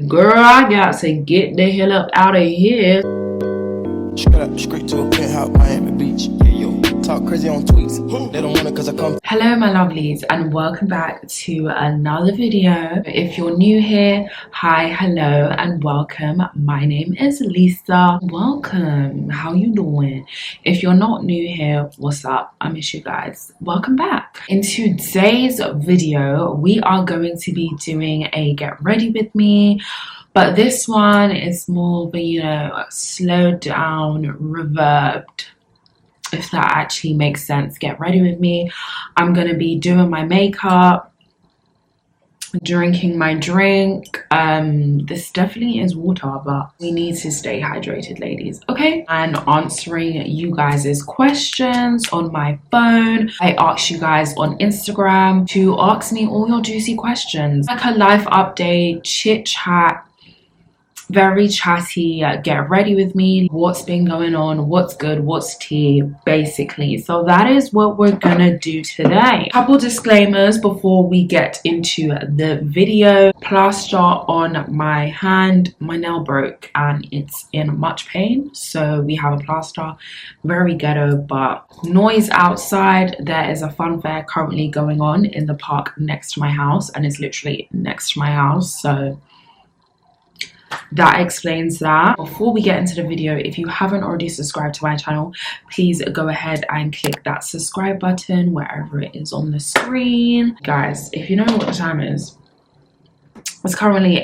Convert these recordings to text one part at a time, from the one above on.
Girl, I got to get the hell up out of here. Straight to a penthouse, Miami Beach. Yeah, yo, talk crazy on tweets. They don't want it cause I come. Hello my lovelies, and welcome back to another video. If you're new here, hi, hello, and welcome. My name is Lisa. Welcome. How you doing? If you're not new here, what's up? I miss you guys. Welcome back. In today's video, we are going to be doing a get ready with me. But this one is more of a, you know, slowed down, reverbed, if that actually makes sense. Get ready with me. I'm going to be doing my makeup, drinking my drink. This definitely is water, but we need to stay hydrated, ladies, okay? And answering you guys' questions on my phone. I asked you guys on Instagram to ask me all your juicy questions. Like a life update, chit chat. Very chatty, get ready with me, what's been going on, what's good, what's tea, basically. So that is what we're gonna do today. Couple disclaimers before we get into the video. Plaster on my hand. My nail broke and it's in much pain, so we have a plaster. Very ghetto, but noise outside. There is a fun fair currently going on in the park next to my house, and it's literally next to my house, so that explains that. Before we get into the video, if you haven't already subscribed to my channel, please go ahead and click that subscribe button wherever it is on the screen. Guys, if you know what the time is, it's currently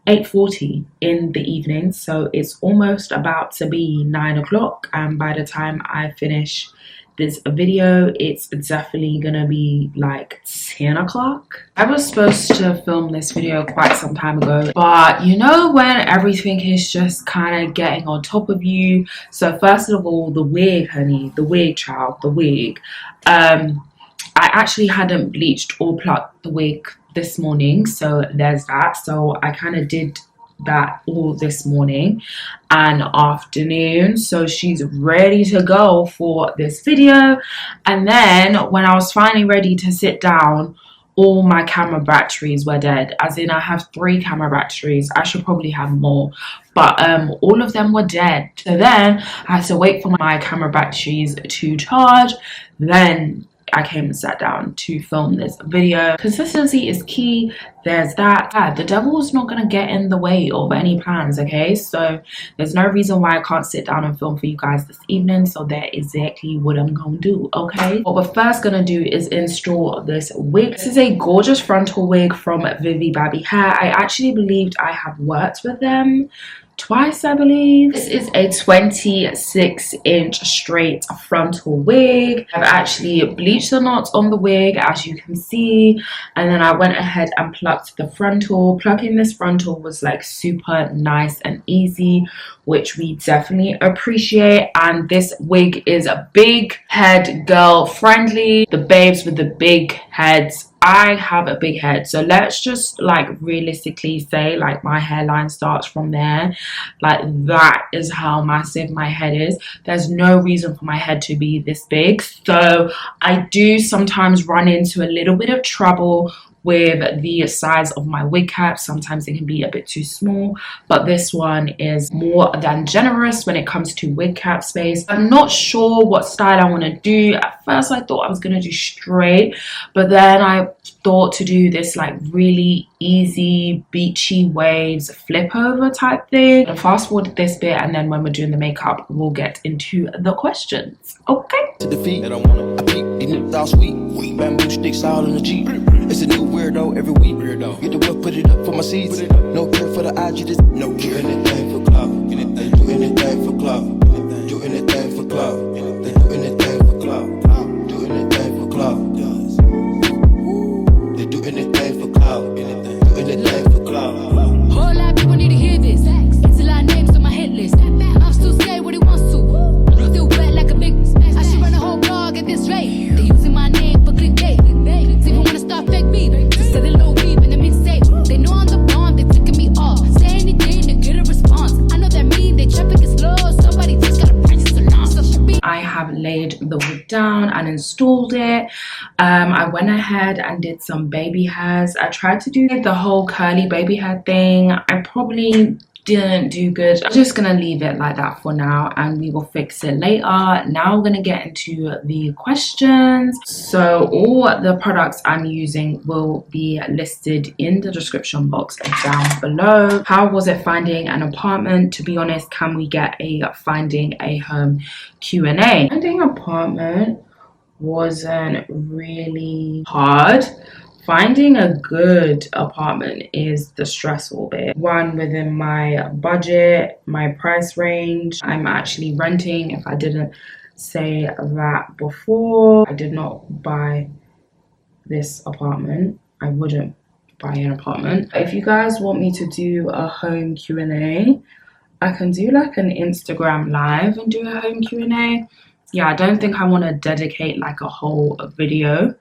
8:40 in the evening, so it's almost about to be 9 o'clock, and by the time I finish this video, it's definitely gonna be like 10 o'clock. I was supposed to film this video quite some time ago, but you know when everything is just kind of getting on top of you. So first of all, the wig, honey, the wig, child, the wig. I actually hadn't bleached or plucked the wig this morning, so there's that. So I kind of did that all this morning and afternoon, so she's ready to go for this video. And then when I was finally ready to sit down, all my camera batteries were dead. As in, I have 3 camera batteries. I should probably have more, but all of them were dead. So then I had to wait for my camera batteries to charge. Then I came and sat down to film this video. Consistency is key. There's that. The devil is not gonna get in the way of any plans, okay? So there's no reason why I can't sit down and film for you guys this evening. So that is exactly what I'm gonna do, okay? What we're first gonna do is install this wig. This is a gorgeous frontal wig from Vivi Babi Hair. I actually believed I have worked with them twice, I believe. This is a 26-inch straight frontal wig. I've actually bleached the knots on the wig, as you can see, and then I went ahead and plucked the frontal. Plucking this frontal was like super nice and easy, which we definitely appreciate. And this wig is a big head girl friendly. The babes with the big heads, I have a big head, so let's just like realistically say like my hairline starts from there. Like that is how massive my head is. There's no reason for my head to be this big, so I do sometimes run into a little bit of trouble with the size of my wig cap. Sometimes it can be a bit too small, but this one is more than generous when it comes to wig cap space. I'm not sure what style I want to do. At first I thought I was going to do straight, but then I thought to do this like really easy beachy waves flip over type thing. I'll fast forward this bit, and then when we're doing the makeup we'll get into the questions, okay? To the feet, I peek, these niggas all sweet. Bamboo sticks all in the Jeep. It's a new weirdo every week. Get the whip, put it up for my seeds. No care for the IG, just no care. Anything for clout. They do anything for clout. Do anything for clout. They do anything for clout. Do anything for clout. They do anything for clout. Do anything for clout. Whole lot of people need to hear this. It's a lot of names on my hit list. I'm still scared what he wants to. Still wet like a big. I should run a whole blog at this rate. They using my name for clickbait. See if you wanna start fake beef. Just say the little beef in the mixtape. They know I'm the bomb, they flicking me off. Say anything to get a response. I know that mean they traffic is slow. Somebody just gotta practice along. So I have laid the wig down and installed it. I went ahead and did some baby hairs. I tried to do the whole curly baby hair thing. I probably didn't do good. I'm just gonna leave it like that for now and we will fix it later. Now we're gonna get into the questions. So all the products I'm using will be listed in the description box down below. How was it finding an apartment? To be honest, can we get a finding a home Q&A? Finding an apartment wasn't really hard. Finding a good apartment is the stressful bit. One within my budget, my price range. I'm actually renting. If I didn't say that before, I did not buy this apartment. I wouldn't buy an apartment. If you guys want me to do a home Q&A, I can do like an Instagram live and do a home Q&A. Yeah, I don't think I want to dedicate like a whole video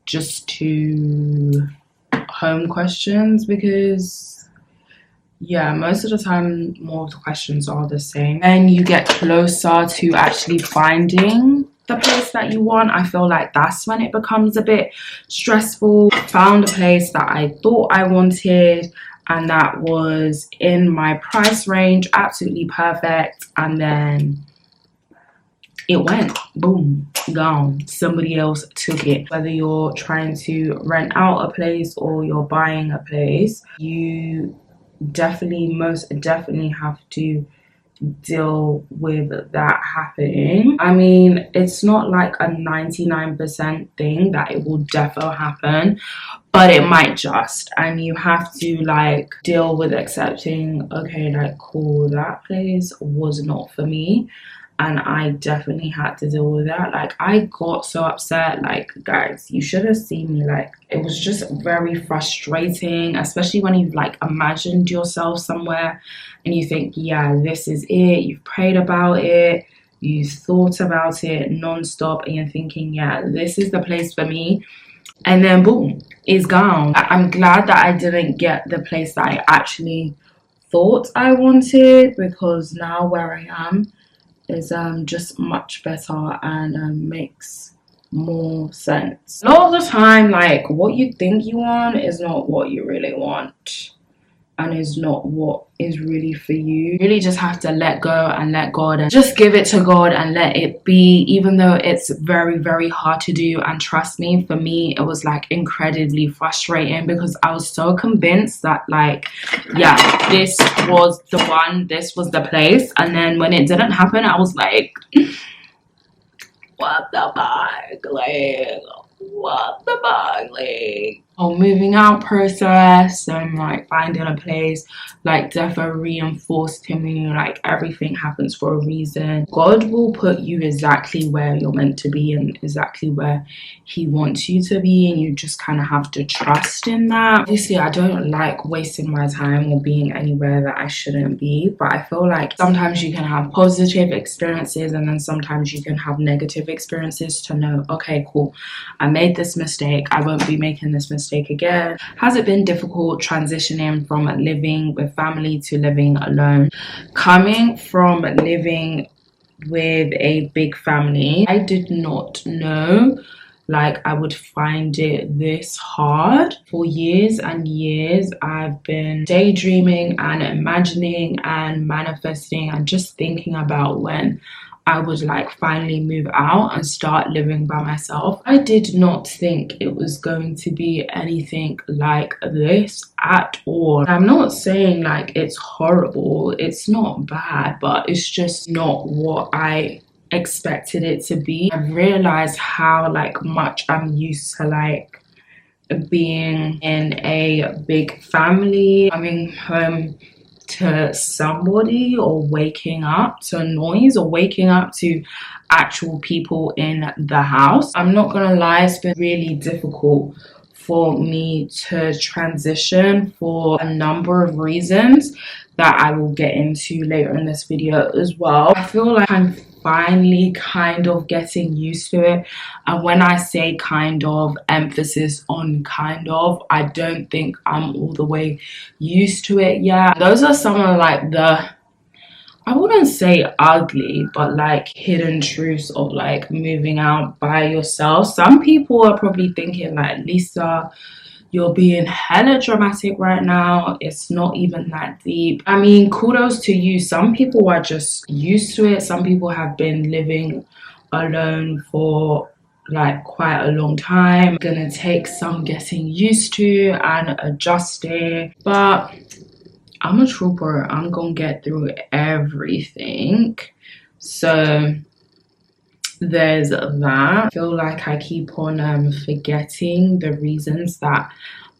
just to home questions because yeah, most of the time more of the questions are the same. And you get closer to actually finding the place that you want, I feel like that's when it becomes a bit stressful. Found a place that I thought I wanted and that was in my price range, absolutely perfect, and then it went, boom, gone. Somebody else took it. Whether you're trying to rent out a place or you're buying a place, you definitely, most definitely have to deal with that happening. I mean, it's not like a 99% thing that it will definitely happen, but it might just, and you have to like deal with accepting, okay, like cool, that place was not for me. And I definitely had to deal with that. Like, I got so upset. Like, guys, you should have seen me. Like, it was just very frustrating, especially when you've like imagined yourself somewhere and you think, yeah, this is it. You've prayed about it, you thought about it non-stop, and you're thinking, yeah, this is the place for me. And then boom, it's gone. I'm glad that I didn't get the place that I actually thought I wanted, because now where I am is just much better and makes more sense. A lot of the time, like, what you think you want is not what you really want and is not what is really for you. You really just have to let go and let God and just give it to God and let it be, even though it's very, very hard to do. And trust me, for me, it was like incredibly frustrating because I was so convinced that like, yeah, this was the one, this was the place. And then when it didn't happen, I was like, what the fuck, like, what the fuck, like, oh, moving out process and like finding a place, like defo reinforced to me, like everything happens for a reason. God will put you exactly where you're meant to be and exactly where he wants you to be, and you just kind of have to trust in that. Obviously, I don't like wasting my time or being anywhere that I shouldn't be, but I feel like sometimes you can have positive experiences and then sometimes you can have negative experiences to know, okay, cool, I made this mistake, I won't be making this mistake again. Has it been difficult transitioning from living with family to living alone? Coming from living with a big family, I did not know like I would find it this hard. For years and years, I've been daydreaming and imagining and manifesting and just thinking about when I would like finally move out and start living by myself. I did not think it was going to be anything like this at all. I'm not saying like it's horrible, it's not bad, but it's just not what I expected it to be. I realized how like much I'm used to like being in a big family, coming home to somebody or waking up to noise or waking up to actual people in the house. I'm not gonna lie, it's been really difficult for me to transition for a number of reasons that I will get into later in this video as well. I feel like I'm finally kind of getting used to it, and when I say kind of, emphasis on kind of, I don't think I'm all the way used to it yet. Those are some of like the I wouldn't say ugly, but like hidden truths of like moving out by yourself. Some people are probably thinking like, Lisa, you're being hella dramatic right now. It's not even that deep. I mean, kudos to you. Some people are just used to it. Some people have been living alone for like quite a long time. Gonna take some getting used to and adjusting. But I'm a trooper. I'm gonna get through everything. So there's that. I feel like I keep on forgetting the reasons that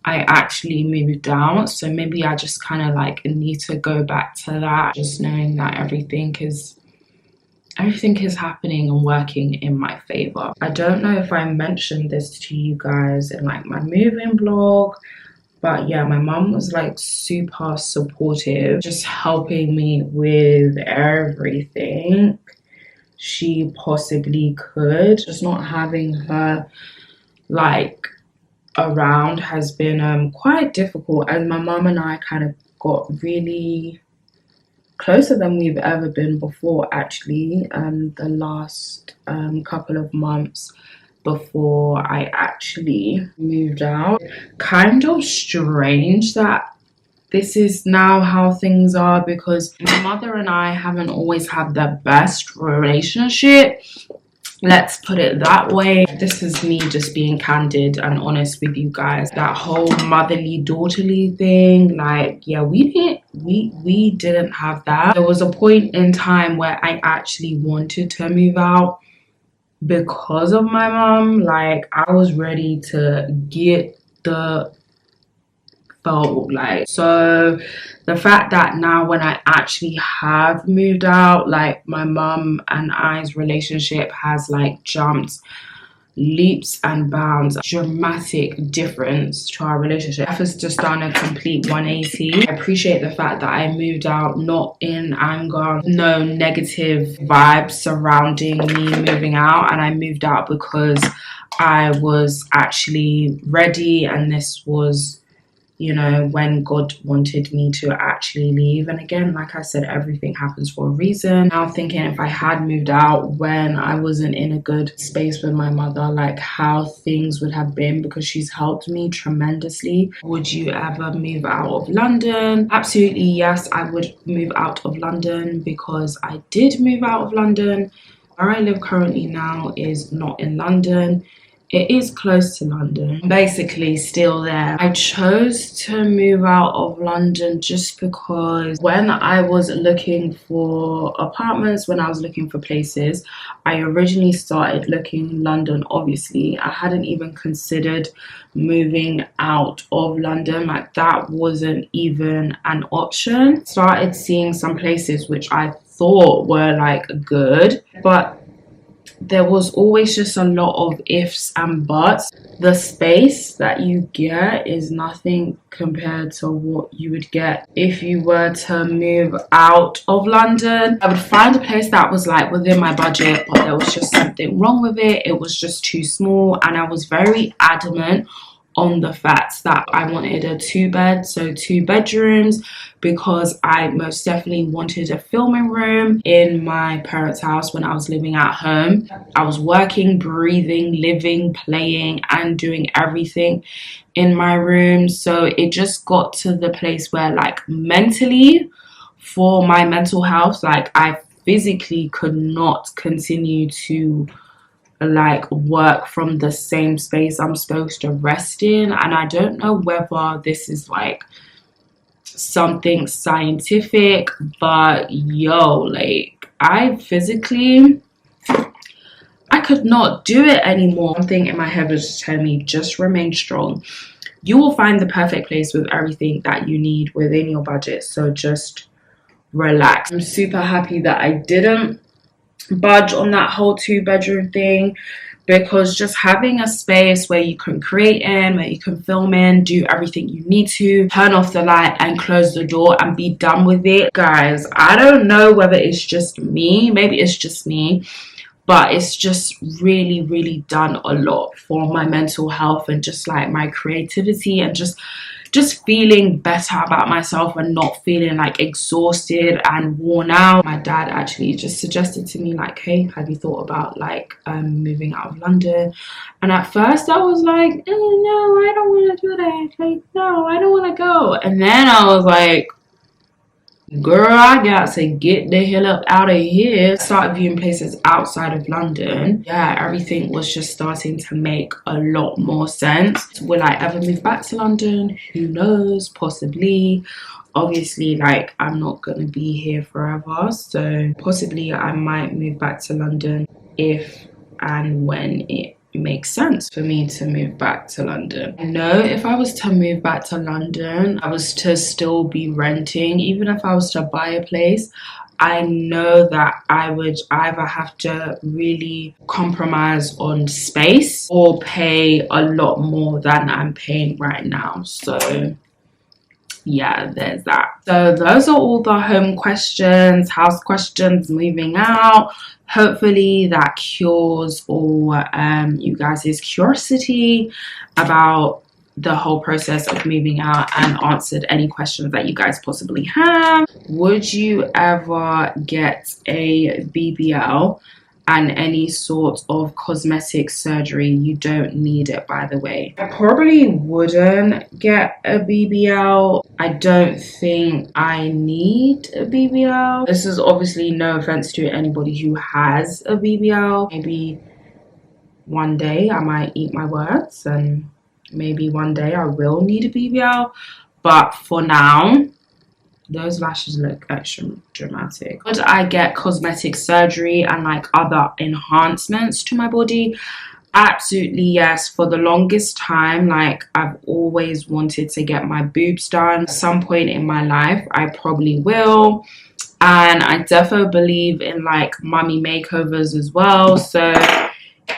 I actually moved out. So maybe I just kind of like need to go back to that. Just knowing that everything is happening and working in my favor. I don't know if I mentioned this to you guys in like my moving vlog. But yeah, my mom was like super supportive, just helping me with everything she possibly could. Just not having her like around has been quite difficult, and my mom and I kind of got really closer than we've ever been before, actually. The last couple of months before I actually moved out. Kind of strange that this is now how things are, because my mother and I haven't always had the best relationship. Let's put it that way. This is me just being candid and honest with you guys. That whole motherly daughterly thing, like, yeah, we didn't have that. There was a point in time where I actually wanted to move out because of my mom. Like, I was ready to get the phone. Like, so the fact that now when I actually have moved out, like, my mom and I's relationship has like jumped leaps and bounds. Dramatic difference to our relationship. Life has just done a complete 180. I appreciate the fact that I moved out not in anger, no negative vibes surrounding me moving out, and I moved out because I was actually ready, and this was, you know, when God wanted me to actually leave. And again, like I said, everything happens for a reason. Now thinking, if I had moved out when I wasn't in a good space with my mother, like how things would have been, because she's helped me tremendously. Would you ever move out of London? Absolutely yes, I would move out of London, because I did move out of London. Where I live currently now is not in London. It is close to London, basically still there. I chose to move out of London just because when I was looking for apartments, when I was looking for places, I originally started looking in London. Obviously, I hadn't even considered moving out of London. Like, that wasn't even an option. Started seeing some places which I thought were like good, but there was always just a lot of ifs and buts. The space that you get is nothing compared to what you would get if you were to move out of London. I would find a place that was like within my budget, but there was just something wrong with it. It was just too small, and I was very adamant on the fact that I wanted a 2-bed, so 2 bedrooms, because I most definitely wanted a filming room in my parents' house when I was living at home. I was working, breathing, living, playing, and doing everything in my room. So it just got to the place where, like, mentally, for my mental health, like, I physically could not continue to like work from the same space I'm supposed to rest in. And I don't know whether this is like something scientific, but yo, like, I physically, I could not do it anymore. Something in my head was just telling me, just remain strong. You will find the perfect place with everything that you need within your budget, so just relax. I'm super happy that I didn't budge on that whole 2-bedroom thing, because just having a space where you can create in, where you can film in, do everything you need to, turn off the light and close the door and be done with it. Guys, I don't know whether it's just me, maybe it's just me, but it's just really done a lot for my mental health and just like my creativity and just just feeling better about myself and not feeling like exhausted and worn out. My dad actually just suggested to me like, hey, have you thought about like moving out of London? And at first I was like, oh, no, I don't want to do that. Like, no, I don't want to go. And then I was like, girl, I got to get the hell up out of here. Started viewing places outside of London. Yeah, everything was just starting to make a lot more sense. Will I ever move back to London? Who knows? Possibly. Obviously, like, I'm not gonna be here forever, so possibly I might move back to London if and when it makes sense for me to move back to London. No, if I was to move back to London, I was to still be renting. Even if I was to buy a place, I know that I would either have to really compromise on space or pay a lot more than I'm paying right now. So yeah, there's that. So those are all the home questions, house questions, moving out. Hopefully that cures all you guys' curiosity about the whole process of moving out and answered any questions that you guys possibly have. Would you ever get a BBL and any sort of cosmetic surgery? You don't need it, by the way. I probably wouldn't get a BBL. I don't think I need a BBL. This is obviously no offense to anybody who has a BBL. Maybe one day I might eat my words and maybe one day I will need a BBL. But for now, those lashes look extra dramatic. Would I get cosmetic surgery and like other enhancements to my body? Absolutely yes. For the longest time, like, I've always wanted to get my boobs done. At some point in my life I probably will, and I definitely believe in like mummy makeovers as well. So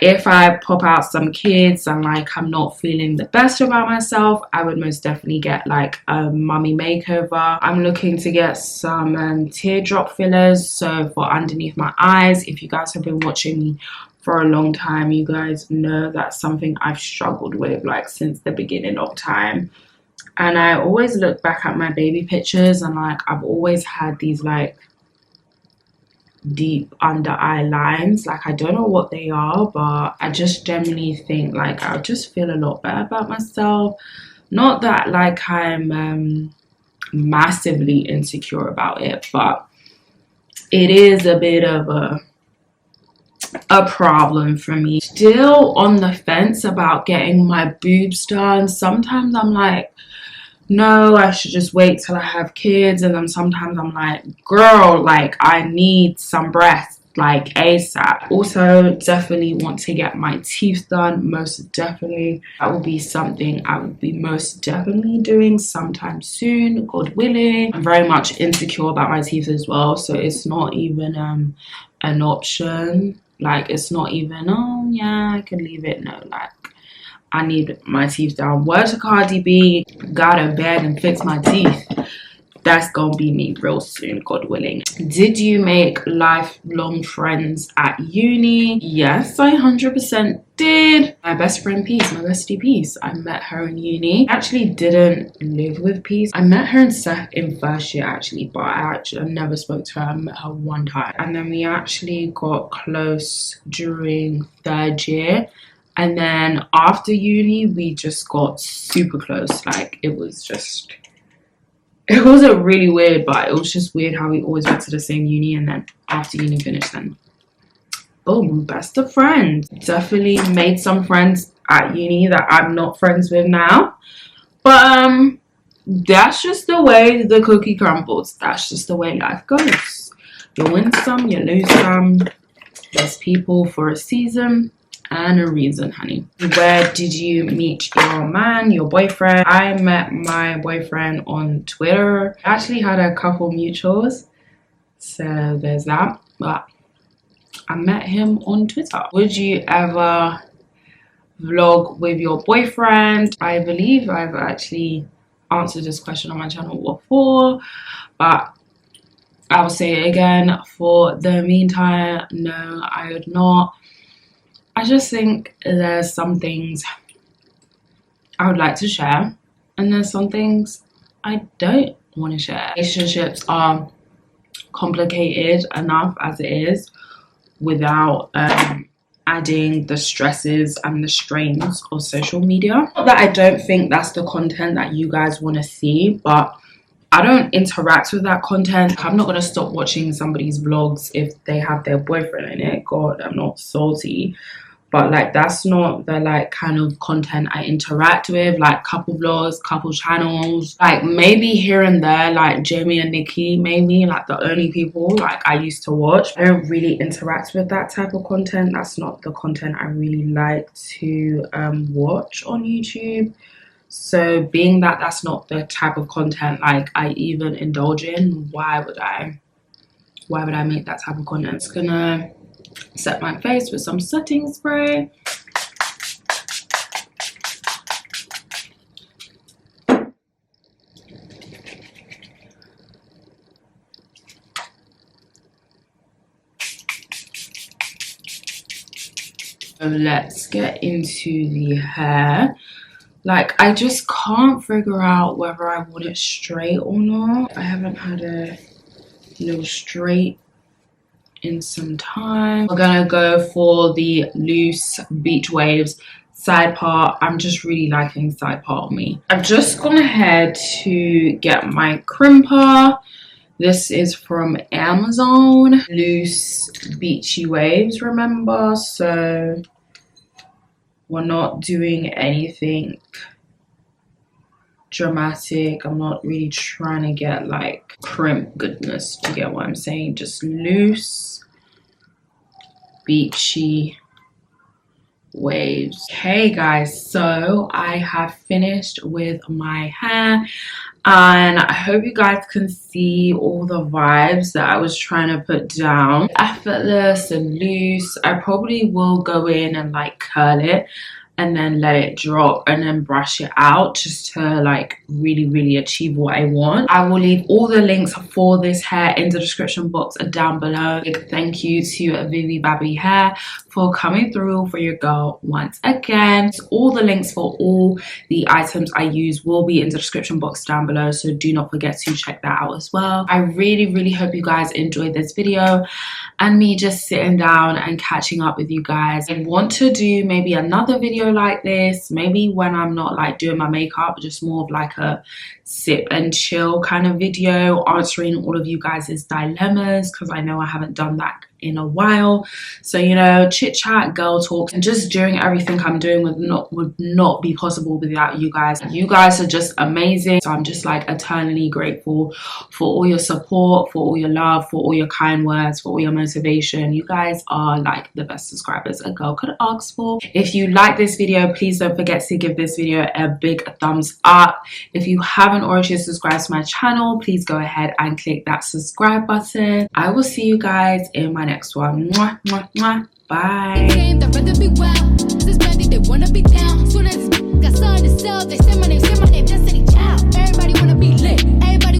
if I pop out some kids and like I'm not feeling the best about myself, I would most definitely get like a mummy makeover. I'm looking to get some teardrop fillers, so for underneath my eyes. If you guys have been watching me for a long time, you guys know that's something I've struggled with like since the beginning of time. And I always look back at my baby pictures and like I've always had these like deep under eye lines. Like, I don't know what they are, but I just generally think like I'll just feel a lot better about myself. Not that like I'm massively insecure about it, but it is a bit of a problem for me. Still on the fence about getting my boobs done. Sometimes I'm like, no, I should just wait till I have kids. And then sometimes I'm like, girl, like, I need some breasts like ASAP. Also, definitely want to get my teeth done. Most definitely. That will be something I will be most definitely doing sometime soon, God willing. I'm very much insecure about my teeth as well, so it's not even an option. Like, it's not even, oh yeah, I can leave it. No, like, I need my teeth done. Word to Cardi B, gotta bag and fix my teeth. That's gonna be me real soon, God willing. Did you make lifelong friends at uni? Yes, I 100% did. My best friend Peace, my bestie Peace, I met her in uni. I actually didn't live with Peace. I met her in first year actually, but I never spoke to her. I met her one time. And then we actually got close during third year. And then after uni, we just got super close. Like, it wasn't really weird, but it was just weird how we always went to the same uni, and then after uni finished, then boom, best of friends. Definitely made some friends at uni that I'm not friends with now. But that's just the way the cookie crumbles. That's just the way life goes. You win some, you lose some. There's people for a season and a reason, honey. Where did you meet your man, your boyfriend? I met my boyfriend on Twitter. I actually had a couple mutuals, so there's that, but I met him on Twitter. Would you ever vlog with your boyfriend? I believe I've actually answered this question on my channel before, but I'll say it again. For the meantime, no, I would not. I just think there's some things I would like to share and then some things I don't want to share. Relationships are complicated enough as it is without adding the stresses and the strains of social media. Not that I don't think that's the content that you guys want to see, but I don't interact with that content. I'm not going to stop watching somebody's vlogs if they have their boyfriend in it. God, I'm not salty, but like that's not the like kind of content I interact with. Like couple vlogs, couple channels, like maybe here and there, like Jamie and Nikki, maybe like the only people like I used to watch. I don't really interact with that type of content. That's not the content I really like to watch on YouTube. So being that that's not the type of content like I even indulge in, why would I make that type of content? It's gonna set my face with some setting spray. So let's get into the hair. Like, I just can't figure out whether I want it straight or not. I haven't had a little straight in some time. We're gonna go for the loose beach waves side part. I'm just really liking side part on me. I've just gone ahead to get my crimper. This is from Amazon. Loose beachy waves, remember? So we're not doing anything dramatic. I'm not really trying to get like crimp goodness, to get what I'm saying. Just loose beachy waves. Okay guys, so I have finished with my hair and I hope you guys can see all the vibes that I was trying to put down. Effortless and loose. I probably will go in and like curl it and then let it drop and then brush it out just to like really achieve what I want. I will leave all the links for this hair in the description box down below. Big thank you to Vivi Babi Hair for coming through for your girl once again. So all the links for all the items I use will be in the description box down below, so do not forget to check that out as well. I really hope you guys enjoyed this video and me just sitting down and catching up with you guys. I want to do maybe another video like this, maybe when I'm not like doing my makeup, just more of like a sip and chill kind of video, answering all of you guys' dilemmas, because I know I haven't done that in a while. So, you know, chit chat, girl talk, and just doing everything I'm doing would not be possible without you guys. You guys are just amazing. So I'm just like eternally grateful for all your support, for all your love, for all your kind words, for all your motivation. You guys are like the best subscribers a girl could ask for. If you like this video, please don't forget to give this video a big thumbs up. If you haven't already subscribed to my channel, please go ahead and click that subscribe button. I will see you guys in my next one. Mwah, mwah, mwah. Bye. They wanna be down. Soon as got something to sell, they say my name, that's ciao. Everybody